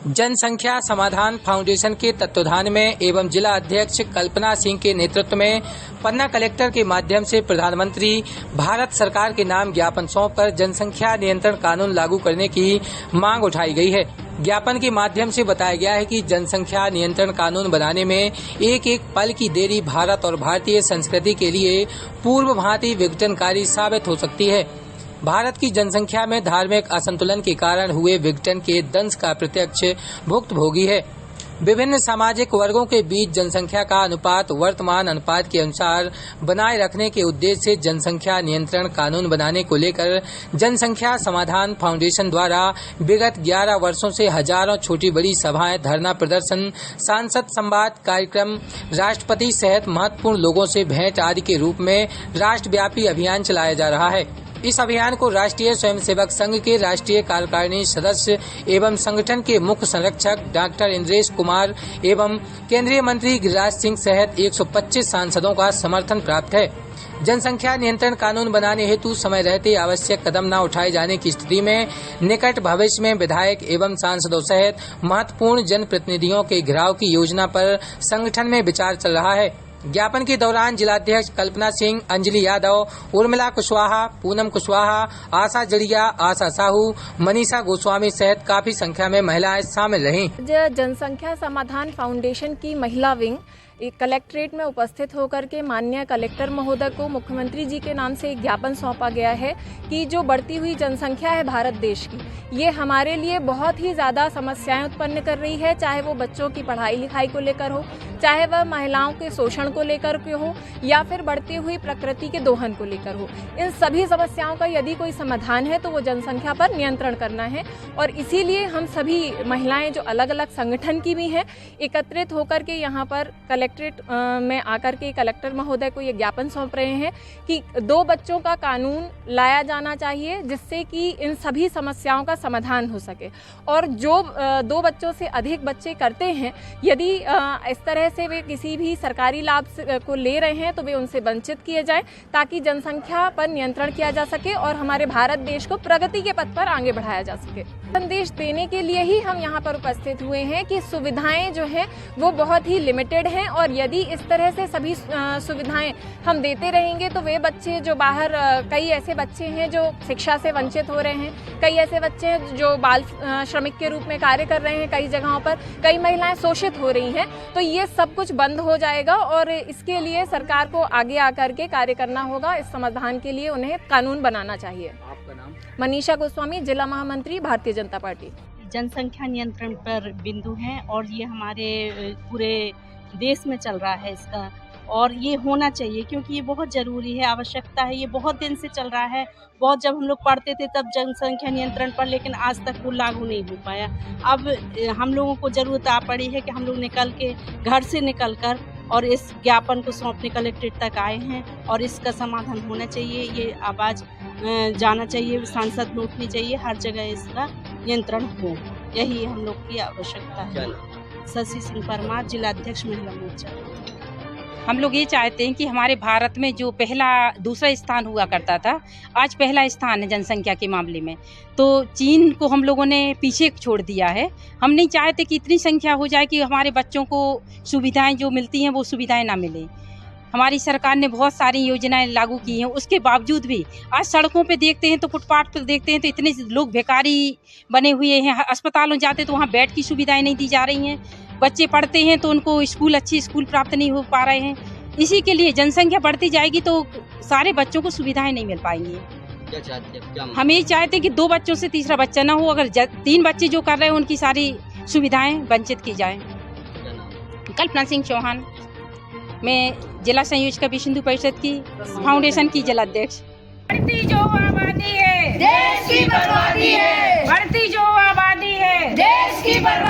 जनसंख्या समाधान फाउंडेशन के तत्वाधान में एवं जिला अध्यक्ष कल्पना सिंह के नेतृत्व में पन्ना कलेक्टर के माध्यम से प्रधानमंत्री भारत सरकार के नाम ज्ञापन सौंपकर जनसंख्या नियंत्रण कानून लागू करने की मांग उठाई गई है। ज्ञापन के माध्यम से बताया गया है कि जनसंख्या नियंत्रण कानून बनाने में एक एक पल की देरी भारत और भारतीय संस्कृति के लिए पूर्व भांति विघटनकारी साबित हो सकती है। भारत की जनसंख्या में धार्मिक असंतुलन के कारण हुए विघटन के दंश का प्रत्यक्ष भुक्तभोगी है। विभिन्न सामाजिक वर्गों के बीच जनसंख्या का अनुपात वर्तमान अनुपात के अनुसार बनाए रखने के उद्देश्य से जनसंख्या नियंत्रण कानून बनाने को लेकर जनसंख्या समाधान फाउंडेशन द्वारा विगत 11 वर्षों से हजारों छोटी बड़ी सभाएं, धरना प्रदर्शन, सांसद संवाद कार्यक्रम, राष्ट्रपति सहित महत्वपूर्ण लोगों से भेंट आदि के रूप में राष्ट्रव्यापी अभियान चलाया जा रहा है। इस अभियान को राष्ट्रीय स्वयंसेवक संघ के राष्ट्रीय कार्यकारिणी सदस्य एवं संगठन के मुख्य संरक्षक डॉक्टर इंद्रेश कुमार एवं केंद्रीय मंत्री गिरिराज सिंह सहित 125 सांसदों का समर्थन प्राप्त है। जनसंख्या नियंत्रण कानून बनाने हेतु समय रहते आवश्यक कदम न उठाए जाने की स्थिति में निकट भविष्य में विधायक एवं सांसदों सहित महत्वपूर्ण जनप्रतिनिधियों के घेराव की योजना पर संगठन में विचार चल रहा है। ज्ञापन के दौरान जिलाध्यक्ष कल्पना सिंह, अंजलि यादव, उर्मिला कुशवाहा, पूनम कुशवाहा, आशा जड़िया, आशा साहू, मनीषा गोस्वामी सहित काफी संख्या में महिलाएं शामिल रहीं। जनसंख्या समाधान फाउंडेशन की महिला विंग कलेक्ट्रेट में उपस्थित होकर के माननीय कलेक्टर महोदय को मुख्यमंत्री जी के नाम से एक ज्ञापन सौंपा गया है कि जो बढ़ती हुई जनसंख्या है भारत देश की, ये हमारे लिए बहुत ही ज़्यादा समस्याएं उत्पन्न कर रही है, चाहे वो बच्चों की पढ़ाई लिखाई को लेकर हो, चाहे वह महिलाओं के शोषण को लेकर के हो या फिर बढ़ती हुई प्रकृति के दोहन को लेकर हो। इन सभी समस्याओं का यदि कोई समाधान है तो वो जनसंख्या पर नियंत्रण करना है और इसीलिए हम सभी महिलाएं जो अलग अलग संगठन की भी हैं एकत्रित होकर के यहाँ पर कलेक्ट्रेट में आकर के कलेक्टर महोदय को ये ज्ञापन सौंप रहे हैं कि 2 बच्चों का कानून लाया जाना चाहिए जिससे कि इन सभी समस्याओं का समाधान हो सके। और जो 2 बच्चों से अधिक बच्चे करते हैं, यदि इस तरह से वे किसी भी सरकारी लाभ को ले रहे हैं तो वे उनसे वंचित किए जाएं ताकि जनसंख्या पर नियंत्रण किया जा सके और हमारे भारत देश को प्रगति के पथ पर आगे बढ़ाया जा सके। संदेश देने के लिए ही हम यहाँ पर उपस्थित हुए हैं कि सुविधाएं जो हैं वो बहुत ही लिमिटेड हैं और यदि इस तरह से सभी सुविधाएं हम देते रहेंगे तो वे बच्चे जो बाहर, कई ऐसे बच्चे हैं जो शिक्षा से वंचित हो रहे हैं, कई ऐसे बच्चे हैं जो बाल श्रमिक के रूप में कार्य कर रहे हैं, कई जगहों पर कई महिलाएं शोषित हो रही हैं, तो ये सब कुछ बंद हो जाएगा और इसके लिए सरकार को आगे आकर के कार्य करना होगा। इस समाधान के लिए उन्हें कानून बनाना चाहिए। आपका नाम? मनीषा गोस्वामी, जिला महामंत्री, भारतीय जनता पार्टी। जनसंख्या नियंत्रण पर बिंदु है और ये हमारे पूरे देश में चल रहा है इसका, और ये होना चाहिए क्योंकि ये बहुत ज़रूरी है, आवश्यकता है। ये बहुत दिन से चल रहा है, बहुत जब हम लोग पढ़ते थे तब जनसंख्या नियंत्रण पर, लेकिन आज तक वो लागू नहीं हो पाया। अब हम लोगों को ज़रूरत आ पड़ी है कि हम लोग निकल के घर से निकल कर और इस ज्ञापन को सौंपने कलेक्ट्रेट तक आए हैं और इसका समाधान होना चाहिए। ये आवाज़ जाना चाहिए, सांसद में उठनी चाहिए, हर जगह इसका नियंत्रण हो, यही हम लोग की आवश्यकता है। शशि सिंह परमार, जिलाध्यक्ष महिला मोर्चा। हम लोग ये चाहते हैं कि हमारे भारत में जो पहला दूसरा स्थान हुआ करता था, आज पहला स्थान है जनसंख्या के मामले में, तो चीन को हम लोगों ने पीछे छोड़ दिया है। हम नहीं चाहते कि इतनी संख्या हो जाए कि हमारे बच्चों को सुविधाएं जो मिलती हैं वो सुविधाएं ना मिले। हमारी सरकार ने बहुत सारी योजनाएं लागू की हैं, उसके बावजूद भी आज सड़कों पे देखते हैं तो फुटपाथ पर देखते हैं तो इतने लोग भिखारी बने हुए हैं। अस्पतालों जाते तो वहाँ बेड की सुविधाएं नहीं दी जा रही हैं। बच्चे पढ़ते हैं तो उनको अच्छी स्कूल प्राप्त नहीं हो पा रहे हैं। इसी के लिए जनसंख्या बढ़ती जाएगी तो सारे बच्चों को सुविधाएं नहीं मिल पाएंगी। क्या चाहते हैं? हम ये चाहते हैं कि 2 बच्चों से तीसरा बच्चा ना हो, अगर 3 बच्चे जो कर रहे हैं उनकी सारी सुविधाएं वंचित की जाए। कल्पना सिंह चौहान, मैं जिला संयोजक विश्व हिंदू परिषद की फाउंडेशन की जिलाध्यक्ष। बढ़ती जो आबादी है देश की बर्बादी है, बढ़ती जो आबादी है देश की बर्बादी।